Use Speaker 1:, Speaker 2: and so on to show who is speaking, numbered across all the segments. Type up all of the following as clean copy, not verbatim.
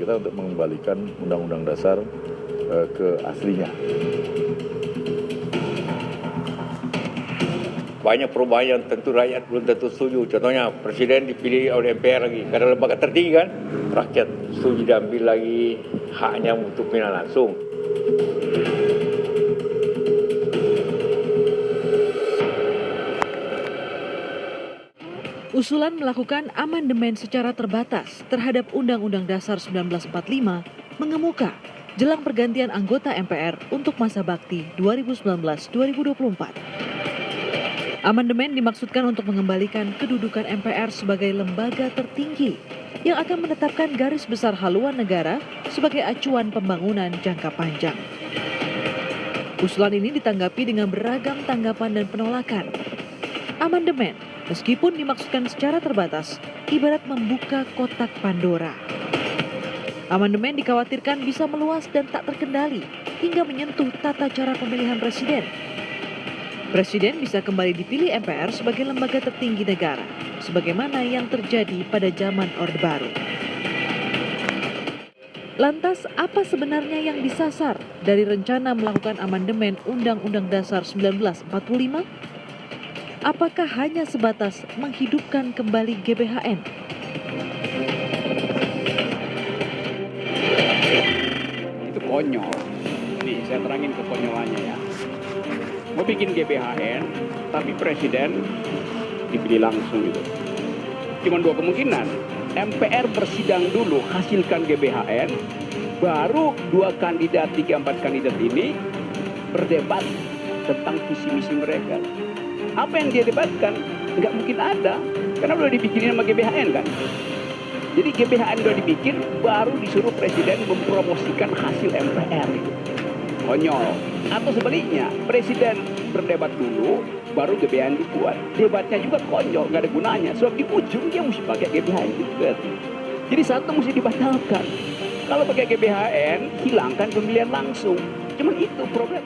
Speaker 1: kita untuk mengembalikan Undang-Undang Dasar ke aslinya.
Speaker 2: Banyak perubahan yang tentu rakyat belum tentu setuju. Contohnya presiden dipilih oleh MPR lagi. Karena lembaga tertinggi kan, rakyat setuju diambil lagi haknya untuk pilihan langsung.
Speaker 3: Usulan melakukan amandemen secara terbatas terhadap Undang-Undang Dasar 1945 mengemuka jelang pergantian anggota MPR untuk masa bakti 2019-2024. Amandemen dimaksudkan untuk mengembalikan kedudukan MPR sebagai lembaga tertinggi yang akan menetapkan garis besar haluan negara sebagai acuan pembangunan jangka panjang. Usulan ini ditanggapi dengan beragam tanggapan dan penolakan. Amandemen, meskipun dimaksudkan secara terbatas, ibarat membuka kotak Pandora. Amandemen dikhawatirkan bisa meluas dan tak terkendali hingga menyentuh tata cara pemilihan presiden. Presiden bisa kembali dipilih MPR sebagai lembaga tertinggi negara, sebagaimana yang terjadi pada zaman Orde Baru. Lantas, apa sebenarnya yang disasar dari rencana melakukan amandemen Undang-Undang Dasar 1945? Apakah hanya sebatas menghidupkan kembali GBHN?
Speaker 4: Itu konyol. Nih, saya terangin kekonyolannya ya. Mau bikin GBHN, tapi presiden dipilih langsung gitu. Cuma dua kemungkinan. MPR bersidang dulu, hasilkan GBHN, baru 2 kandidat, 3, 4 kandidat ini berdebat tentang visi misi mereka. Apa yang dia debatkan nggak mungkin ada, karena udah dibikinin sama GBHN kan. Jadi GBHN udah dibikin, baru disuruh presiden mempromosikan hasil MPR gitu. Konyol. Atau sebaliknya, presiden berdebat dulu, baru GBHN dibuat. Debatnya juga konyol, nggak ada gunanya. Sebab di ujung dia mesti pakai GBHN juga. Jadi satu mesti dibatalkan. Kalau pakai GBHN, hilangkan pemilihan langsung. Cuman itu problem.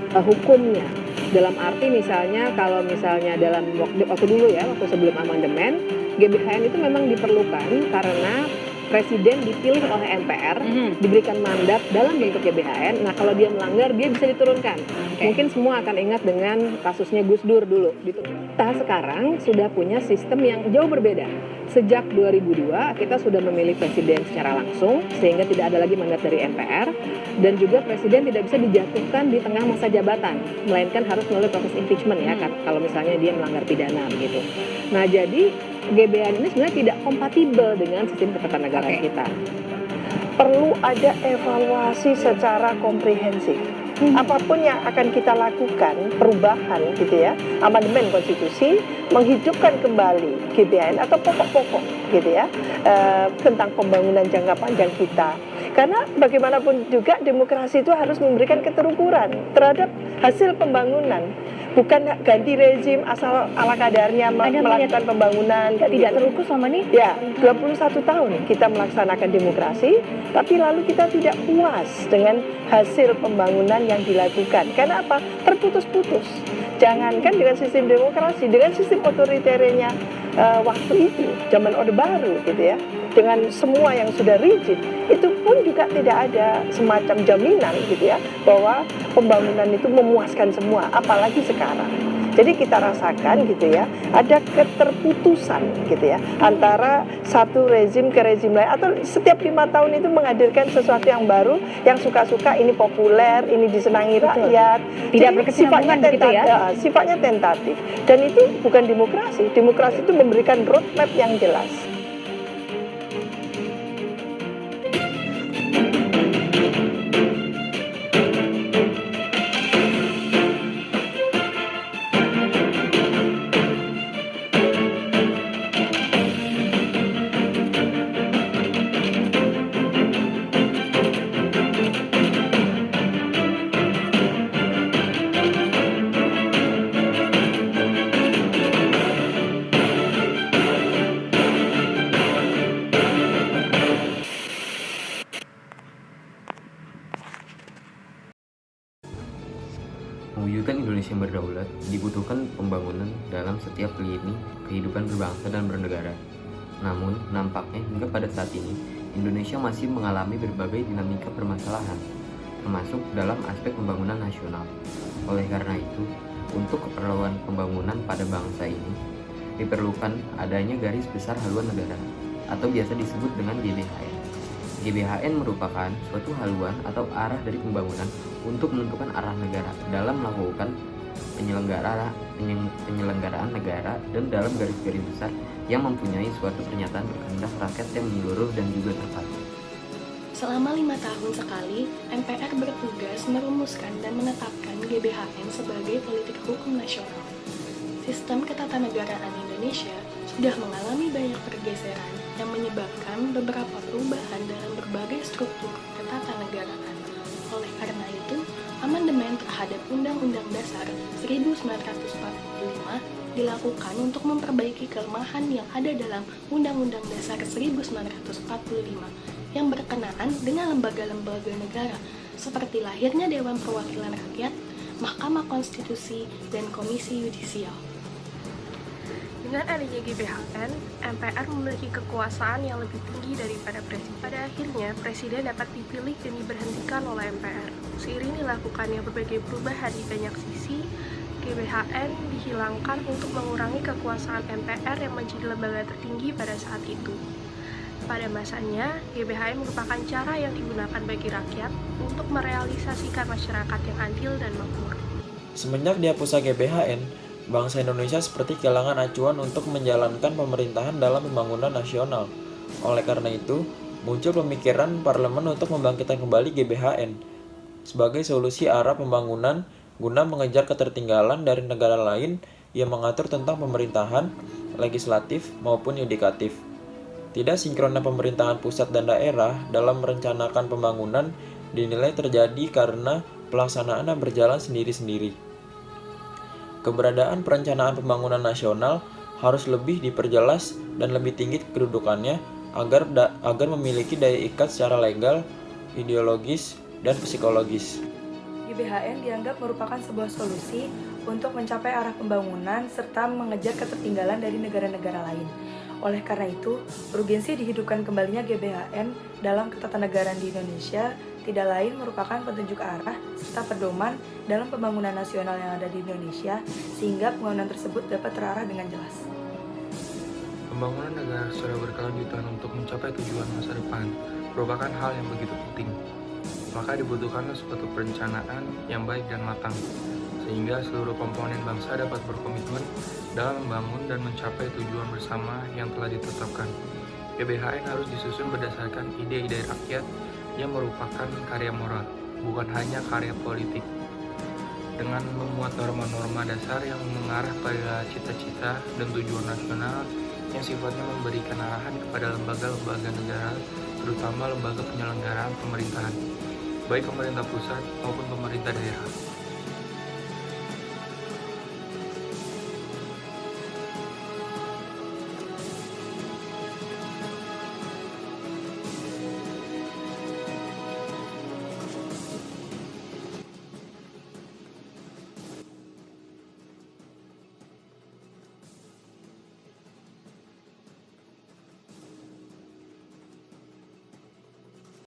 Speaker 5: Hukumnya, dalam arti misalnya kalau misalnya dalam waktu dulu ya, waktu sebelum amandemen, GBHN itu memang diperlukan karena presiden dipilih oleh MPR, diberikan mandat dalam bentuk GBHN. Nah, kalau dia melanggar, dia bisa diturunkan. Mungkin semua akan ingat dengan kasusnya Gus Dur dulu. Kita sekarang sudah punya sistem yang jauh berbeda. Sejak 2002, kita sudah memilih presiden secara langsung, sehingga tidak ada lagi mandat dari MPR. Dan juga presiden tidak bisa dijatuhkan di tengah masa jabatan, melainkan harus melalui proses impeachment ya, kan, kalau misalnya dia melanggar pidana begitu. Nah, jadi GBHN ini sebenarnya tidak kompatibel dengan sistem ketatanegaraan kita.
Speaker 6: Perlu ada evaluasi secara komprehensif. Apapun yang akan kita lakukan, perubahan gitu ya, amandemen konstitusi, menghidupkan kembali GBHN atau pokok-pokok gitu ya, tentang pembangunan jangka panjang kita. Karena bagaimanapun juga demokrasi itu harus memberikan keterukuran terhadap hasil pembangunan. Bukan ganti rezim asal ala kadarnya melakukan pembangunan.
Speaker 5: Tidak terukur selama ini?
Speaker 6: Ya, 21 tahun kita melaksanakan demokrasi, tapi lalu kita tidak puas dengan hasil pembangunan yang dilakukan. Karena apa? Terputus-putus. Jangankan dengan sistem demokrasi, dengan sistem otoriternya waktu itu, zaman Orde Baru gitu ya, dengan semua yang sudah rigid, itu pun juga tidak ada semacam jaminan gitu ya, bahwa pembangunan itu memuaskan semua, apalagi sekarang. Jadi kita rasakan gitu ya, ada keterputusan gitu ya, antara satu rezim ke rezim lain, atau setiap 5 tahun itu menghadirkan sesuatu yang baru, yang suka-suka, ini populer, ini disenangi rakyat.
Speaker 5: Tidak berkesinambungan begitu ya?
Speaker 6: Sifatnya tentatif. Dan itu bukan demokrasi. Demokrasi itu memberikan roadmap yang jelas.
Speaker 7: Mewujudkan Indonesia yang berdaulat, dibutuhkan pembangunan dalam setiap lini kehidupan berbangsa dan bernegara. Namun, nampaknya hingga pada saat ini, Indonesia masih mengalami berbagai dinamika permasalahan, termasuk dalam aspek pembangunan nasional. Oleh karena itu, untuk keperluan pembangunan pada bangsa ini, diperlukan adanya garis besar haluan negara, atau biasa disebut dengan GBHN. GBHN merupakan suatu haluan atau arah dari pembangunan untuk menentukan arah negara dalam melakukan penyelenggaraan negara dan dalam garis-garis besar yang mempunyai suatu pernyataan berkehendak rakyat yang menyeluruh dan juga terpadu.
Speaker 8: Selama 5 tahun sekali, MPR bertugas merumuskan dan menetapkan GBHN sebagai politik hukum nasional. Sistem ketatanegaraan Indonesia sudah mengalami banyak pergeseran yang menyebabkan beberapa perubahan dalam berbagai struktur ketatanegaraan. Oleh karena itu, amandemen terhadap Undang-Undang Dasar 1945 dilakukan untuk memperbaiki kelemahan yang ada dalam Undang-Undang Dasar 1945 yang berkenaan dengan lembaga-lembaga negara seperti lahirnya Dewan Perwakilan Rakyat, Mahkamah Konstitusi, dan Komisi Yudisial.
Speaker 9: Dengan adanya GBHN, MPR memiliki kekuasaan yang lebih tinggi daripada Presiden. Pada akhirnya, Presiden dapat dipilih dan diberhentikan oleh MPR. Seiring dilakukannya berbagai perubahan di banyak sisi, GBHN dihilangkan untuk mengurangi kekuasaan MPR yang menjadi lembaga tertinggi pada saat itu. Pada masanya, GBHN merupakan cara yang digunakan bagi rakyat untuk merealisasikan masyarakat yang adil dan makmur.
Speaker 10: Semenjak dihapusnya GBHN, bangsa Indonesia seperti kehilangan acuan untuk menjalankan pemerintahan dalam pembangunan nasional. Oleh karena itu, muncul pemikiran parlemen untuk membangkitkan kembali GBHN sebagai solusi arah pembangunan guna mengejar ketertinggalan dari negara lain yang mengatur tentang pemerintahan, legislatif maupun yudikatif. Tidak sinkronnya pemerintahan pusat dan daerah dalam merencanakan pembangunan dinilai terjadi karena pelaksanaan yang berjalan sendiri-sendiri. Keberadaan perencanaan pembangunan nasional harus lebih diperjelas dan lebih tinggi kedudukannya agar memiliki daya ikat secara legal, ideologis, dan psikologis.
Speaker 11: GBHN dianggap merupakan sebuah solusi untuk mencapai arah pembangunan serta mengejar ketertinggalan dari negara-negara lain. Oleh karena itu, urgensi dihidupkan kembalinya GBHN dalam ketatanegaraan di Indonesia tidak lain merupakan petunjuk arah serta pedoman dalam pembangunan nasional yang ada di Indonesia sehingga pembangunan tersebut dapat terarah dengan jelas.
Speaker 12: Pembangunan negara secara berkelanjutan untuk mencapai tujuan masa depan merupakan hal yang begitu penting. Maka dibutuhkanlah suatu perencanaan yang baik dan matang, sehingga seluruh komponen bangsa dapat berkomitmen dalam membangun dan mencapai tujuan bersama yang telah ditetapkan. GBHN harus disusun berdasarkan ide-ide rakyat yang merupakan karya moral, bukan hanya karya politik. Dengan memuat norma-norma dasar yang mengarah pada cita-cita dan tujuan nasional yang sifatnya memberikan arahan kepada lembaga-lembaga negara, terutama lembaga penyelenggaraan pemerintahan, baik pemerintah pusat maupun pemerintah daerah.